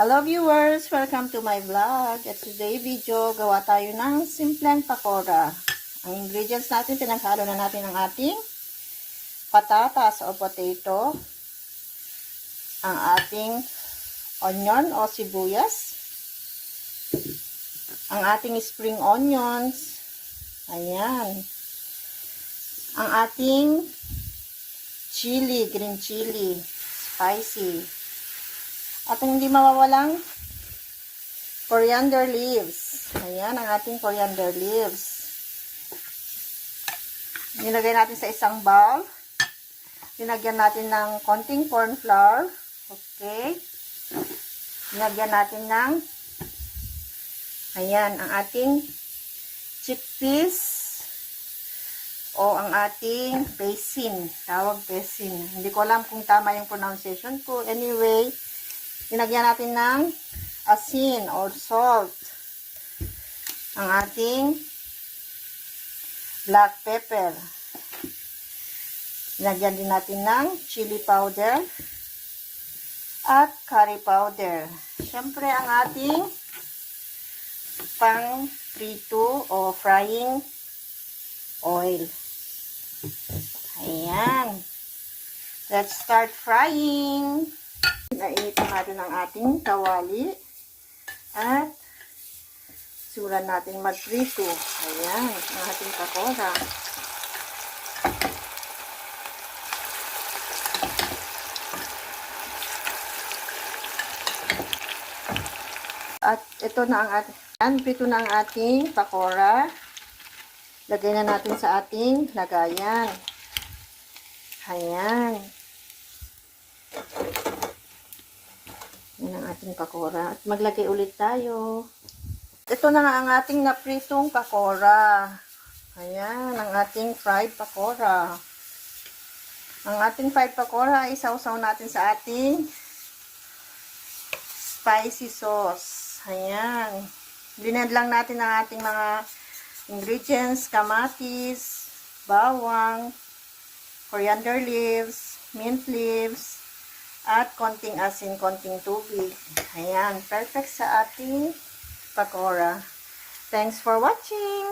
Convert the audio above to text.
Hello viewers! Welcome to my vlog. At today video, gawa tayo ng simpleng pakora. Ang ingredients natin, pinaghalo na natin ang ating patatas o potato, ang ating onion o sibuyas, ang ating spring onions, ayan, ang ating chili, green chili, spicy, at hindi mawawalang coriander leaves. Ayan, ang ating coriander leaves. Nilagay natin sa isang bowl. Linagyan natin ng konting corn flour. Okay. Linagyan natin ng, ayan, ang ating chickpeas o ang ating basin. Tawag basin. Hindi ko alam kung tama yung pronunciation ko. Anyway, linagyan natin ng asin or salt. Ang ating black pepper. Linagyan din natin ng chili powder at curry powder. Siyempre, ang ating pang prito o frying oil. Ayan. Let's start frying. Nainitin natin ang ating kawali at simulan natin magprito. Ayan, ang ating pakora. At ito na ang ating, prito na ang ating pakora. Lagay na natin sa ating lagayan. Ayan. Yan ang ating pakora. At maglagay ulit tayo. Ito na nga ang ating napritong pakora. Ayan, ang ating fried pakora. Ang ating fried pakora ay sausaw natin sa ating spicy sauce. Ayan. Blend lang natin ang ating mga ingredients, kamatis, bawang, coriander leaves, mint leaves, at konting asin, konting tubig. Ayan, perfect sa ating pakora. Thanks for watching!